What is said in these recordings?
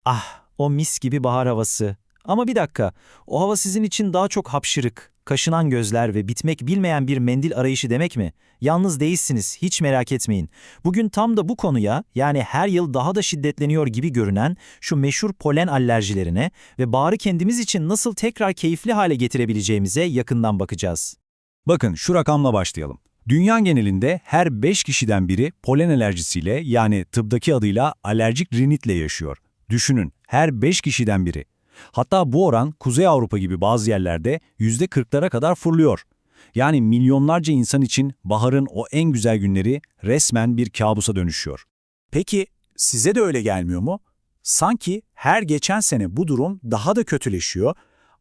Ah, o mis gibi bahar havası. Ama bir dakika, o hava sizin için daha çok hapşırık, kaşınan gözler ve bitmek bilmeyen bir mendil arayışı demek mi? Yalnız değilsiniz, hiç merak etmeyin. Bugün tam da bu konuya, yani her yıl daha da şiddetleniyor gibi görünen şu meşhur polen alerjilerine ve baharı kendimiz için nasıl tekrar keyifli hale getirebileceğimize yakından bakacağız. Bakın şu rakamla başlayalım. Dünya genelinde her 5 kişiden biri polen alerjisiyle yani tıptaki adıyla alerjik rinitle yaşıyor. Düşünün her 5 kişiden biri. Hatta bu oran Kuzey Avrupa gibi bazı yerlerde %40'lara kadar fırlıyor. Yani milyonlarca insan için baharın o en güzel günleri resmen bir kabusa dönüşüyor. Peki size de öyle gelmiyor mu? Sanki her geçen sene bu durum daha da kötüleşiyor.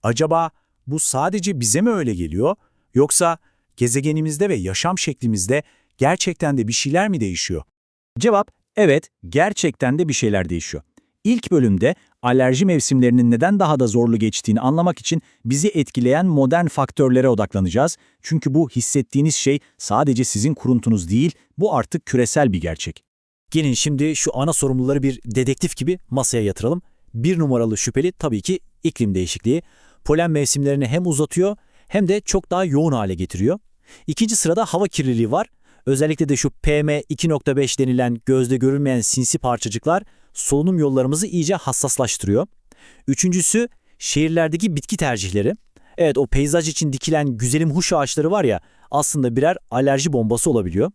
Acaba bu sadece bize mi öyle geliyor? Yoksa gezegenimizde ve yaşam şeklimizde gerçekten de bir şeyler mi değişiyor? Cevap, evet, gerçekten de bir şeyler değişiyor. İlk bölümde alerji mevsimlerinin neden daha da zorlu geçtiğini anlamak için bizi etkileyen modern faktörlere odaklanacağız. Çünkü bu hissettiğiniz şey sadece sizin kuruntunuz değil, bu artık küresel bir gerçek. Gelin şimdi şu ana sorumluları bir dedektif gibi masaya yatıralım. Bir numaralı şüpheli tabii ki iklim değişikliği. Polen mevsimlerini hem uzatıyor hem de çok daha yoğun hale getiriyor. İkinci sırada hava kirliliği var. Özellikle de şu PM2.5 denilen gözde görülmeyen sinsi parçacıklar solunum yollarımızı iyice hassaslaştırıyor. Üçüncüsü şehirlerdeki bitki tercihleri. Evet, o peyzaj için dikilen güzelim huş ağaçları var ya, aslında birer alerji bombası olabiliyor.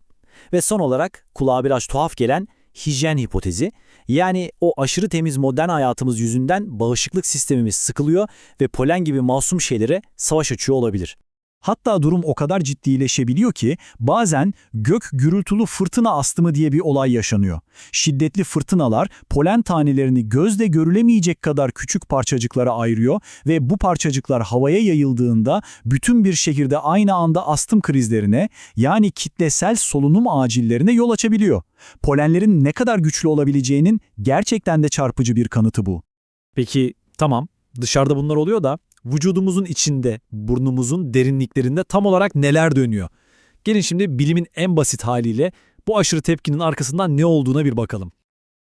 Ve son olarak kulağa biraz tuhaf gelen hijyen hipotezi. Yani o aşırı temiz modern hayatımız yüzünden bağışıklık sistemimiz sıkılıyor ve polen gibi masum şeylere savaş açıyor olabilir. Hatta durum o kadar ciddileşebiliyor ki bazen gök gürültülü fırtına astımı diye bir olay yaşanıyor. Şiddetli fırtınalar polen tanelerini gözle görülemeyecek kadar küçük parçacıklara ayırıyor ve bu parçacıklar havaya yayıldığında bütün bir şehirde aynı anda astım krizlerine, yani kitlesel solunum acillerine yol açabiliyor. Polenlerin ne kadar güçlü olabileceğinin gerçekten de çarpıcı bir kanıtı bu. Peki tamam, dışarıda bunlar oluyor da vücudumuzun içinde, burnumuzun derinliklerinde tam olarak neler dönüyor? Gelin şimdi bilimin en basit haliyle bu aşırı tepkinin arkasından ne olduğuna bir bakalım.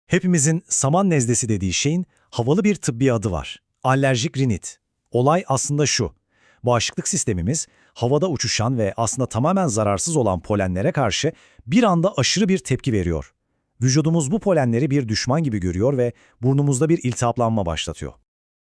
Hepimizin saman nezlesi dediği şeyin havalı bir tıbbi adı var. Alerjik rinit. Olay aslında şu. Bağışıklık sistemimiz havada uçuşan ve aslında tamamen zararsız olan polenlere karşı bir anda aşırı bir tepki veriyor. Vücudumuz bu polenleri bir düşman gibi görüyor ve burnumuzda bir iltihaplanma başlatıyor.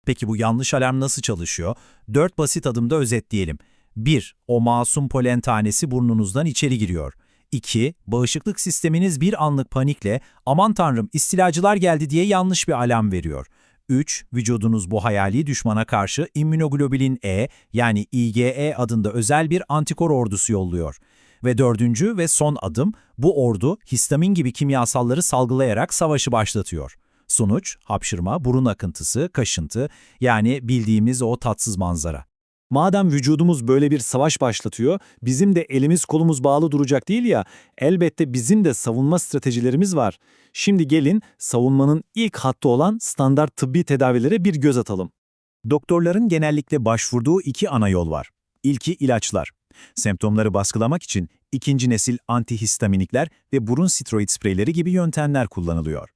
Peki bu yanlış alarm nasıl çalışıyor? 4 basit adımda özetleyelim. 1. O masum polen tanesi burnunuzdan içeri giriyor. 2. Bağışıklık sisteminiz bir anlık panikle "Aman tanrım, istilacılar geldi" diye yanlış bir alarm veriyor. 3. Vücudunuz bu hayali düşmana karşı immünoglobulin E, yani IgE adında özel bir antikor ordusu yolluyor. Ve dördüncü ve son adım, bu ordu histamin gibi kimyasalları salgılayarak savaşı başlatıyor. Sonuç, hapşırma, burun akıntısı, kaşıntı, yani bildiğimiz o tatsız manzara. Madem vücudumuz böyle bir savaş başlatıyor, bizim de elimiz kolumuz bağlı duracak değil ya, elbette bizim de savunma stratejilerimiz var. Şimdi gelin savunmanın ilk hattı olan standart tıbbi tedavilere bir göz atalım. Doktorların genellikle başvurduğu iki ana yol var. İlki ilaçlar. Semptomları baskılamak için ikinci nesil antihistaminikler ve burun steroid spreyleri gibi yöntemler kullanılıyor.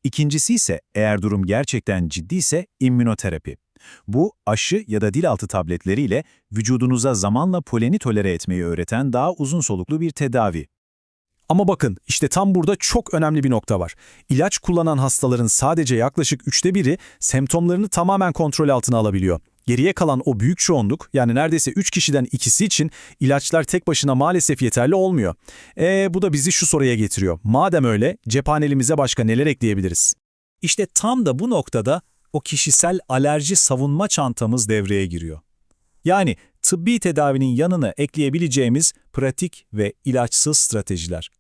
İkincisi ise eğer durum gerçekten ciddiyse immünoterapi. Bu aşı ya da dil altı tabletleriyle vücudunuza zamanla poleni tolere etmeyi öğreten daha uzun soluklu bir tedavi. Ama bakın, işte tam burada çok önemli bir nokta var. İlaç kullanan hastaların sadece yaklaşık 1/3'ü semptomlarını tamamen kontrol altına alabiliyor. Geriye kalan o büyük çoğunluk, yani neredeyse 3 kişiden ikisi için ilaçlar tek başına maalesef yeterli olmuyor. Bu da bizi şu soruya getiriyor. Madem öyle, cephanelimize başka neler ekleyebiliriz? İşte tam da bu noktada o kişisel alerji savunma çantamız devreye giriyor. Yani tıbbi tedavinin yanına ekleyebileceğimiz pratik ve ilaçsız stratejiler.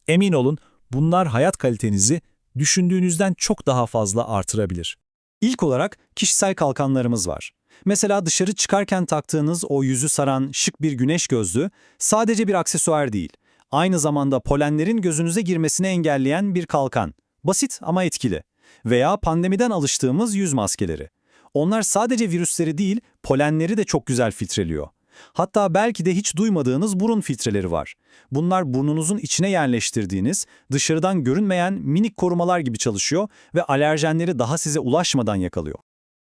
Emin olun, bunlar hayat kalitenizi düşündüğünüzden çok daha fazla artırabilir. İlk olarak kişisel kalkanlarımız var. Mesela dışarı çıkarken taktığınız o yüzü saran şık bir güneş gözlüğü sadece bir aksesuar değil. Aynı zamanda polenlerin gözünüze girmesini engelleyen bir kalkan. Basit ama etkili. Veya pandemiden alıştığımız yüz maskeleri. Onlar sadece virüsleri değil, polenleri de çok güzel filtreliyor. Hatta belki de hiç duymadığınız burun filtreleri var. Bunlar burnunuzun içine yerleştirdiğiniz, dışarıdan görünmeyen minik korumalar gibi çalışıyor ve alerjenleri daha size ulaşmadan yakalıyor.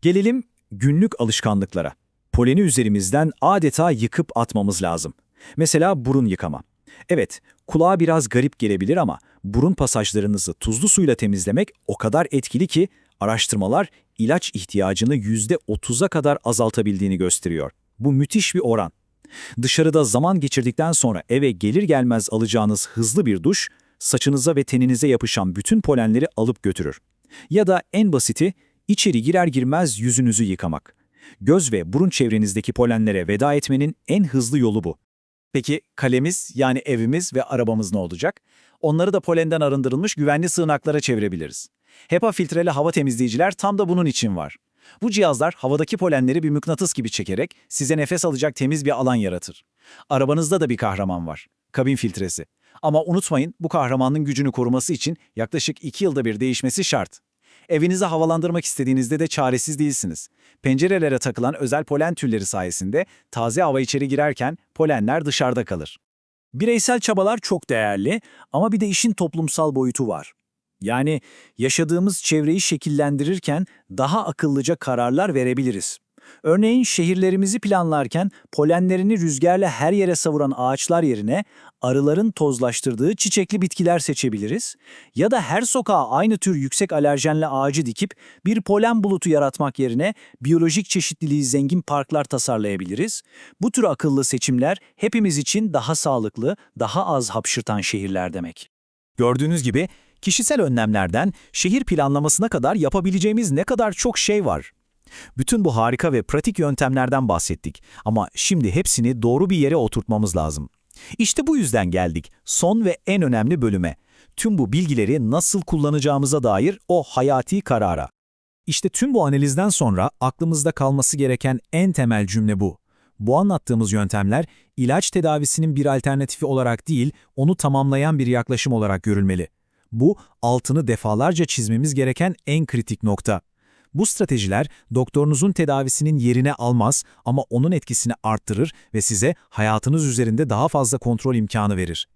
Gelelim günlük alışkanlıklara. Poleni üzerimizden adeta yıkıp atmamız lazım. Mesela burun yıkama. Evet, kulağa biraz garip gelebilir ama burun pasajlarınızı tuzlu suyla temizlemek o kadar etkili ki araştırmalar ilaç ihtiyacını %30'a kadar azaltabildiğini gösteriyor. Bu müthiş bir oran. Dışarıda zaman geçirdikten sonra eve gelir gelmez alacağınız hızlı bir duş, saçınıza ve teninize yapışan bütün polenleri alıp götürür. Ya da en basiti, içeri girer girmez yüzünüzü yıkamak. Göz ve burun çevrenizdeki polenlere veda etmenin en hızlı yolu bu. Peki kalemiz, yani evimiz ve arabamız ne olacak? Onları da polenden arındırılmış güvenli sığınaklara çevirebiliriz. HEPA filtreli hava temizleyiciler tam da bunun için var. Bu cihazlar havadaki polenleri bir mıknatıs gibi çekerek size nefes alacak temiz bir alan yaratır. Arabanızda da bir kahraman var, kabin filtresi. Ama unutmayın, bu kahramanın gücünü koruması için yaklaşık 2 yılda bir değişmesi şart. Evinizi havalandırmak istediğinizde de çaresiz değilsiniz. Pencerelere takılan özel polen tülleri sayesinde taze hava içeri girerken polenler dışarıda kalır. Bireysel çabalar çok değerli ama bir de işin toplumsal boyutu var. Yani yaşadığımız çevreyi şekillendirirken daha akıllıca kararlar verebiliriz. Örneğin şehirlerimizi planlarken polenlerini rüzgarla her yere savuran ağaçlar yerine arıların tozlaştırdığı çiçekli bitkiler seçebiliriz. Ya da her sokağa aynı tür yüksek alerjenli ağacı dikip bir polen bulutu yaratmak yerine biyolojik çeşitliliği zengin parklar tasarlayabiliriz. Bu tür akıllı seçimler hepimiz için daha sağlıklı, daha az hapşırtan şehirler demek. Gördüğünüz gibi kişisel önlemlerden şehir planlamasına kadar yapabileceğimiz ne kadar çok şey var. Bütün bu harika ve pratik yöntemlerden bahsettik ama şimdi hepsini doğru bir yere oturtmamız lazım. İşte bu yüzden geldik son ve en önemli bölüme. Tüm bu bilgileri nasıl kullanacağımıza dair o hayati karara. İşte tüm bu analizden sonra aklımızda kalması gereken en temel cümle bu. Bu anlattığımız yöntemler ilaç tedavisinin bir alternatifi olarak değil, onu tamamlayan bir yaklaşım olarak görülmeli. Bu, altını defalarca çizmemiz gereken en kritik nokta. Bu stratejiler doktorunuzun tedavisinin yerine almaz ama onun etkisini arttırır ve size hayatınız üzerinde daha fazla kontrol imkanı verir.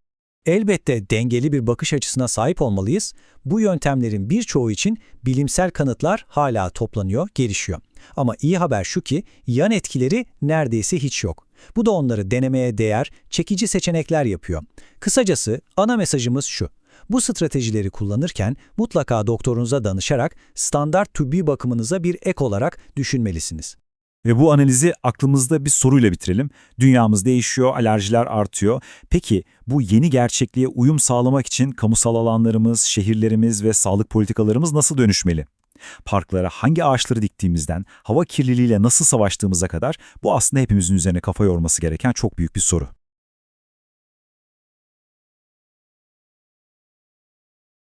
Elbette dengeli bir bakış açısına sahip olmalıyız. Bu yöntemlerin birçoğu için bilimsel kanıtlar hala toplanıyor, gelişiyor. Ama iyi haber şu ki yan etkileri neredeyse hiç yok. Bu da onları denemeye değer, çekici seçenekler yapıyor. Kısacası ana mesajımız şu. Bu stratejileri kullanırken mutlaka doktorunuza danışarak standart tıbbi bakımınıza bir ek olarak düşünmelisiniz. Ve bu analizi aklımızda bir soruyla bitirelim. Dünyamız değişiyor, alerjiler artıyor. Peki bu yeni gerçekliğe uyum sağlamak için kamusal alanlarımız, şehirlerimiz ve sağlık politikalarımız nasıl dönüşmeli? Parklara hangi ağaçları diktiğimizden, hava kirliliğiyle nasıl savaştığımıza kadar bu aslında hepimizin üzerine kafa yorması gereken çok büyük bir soru.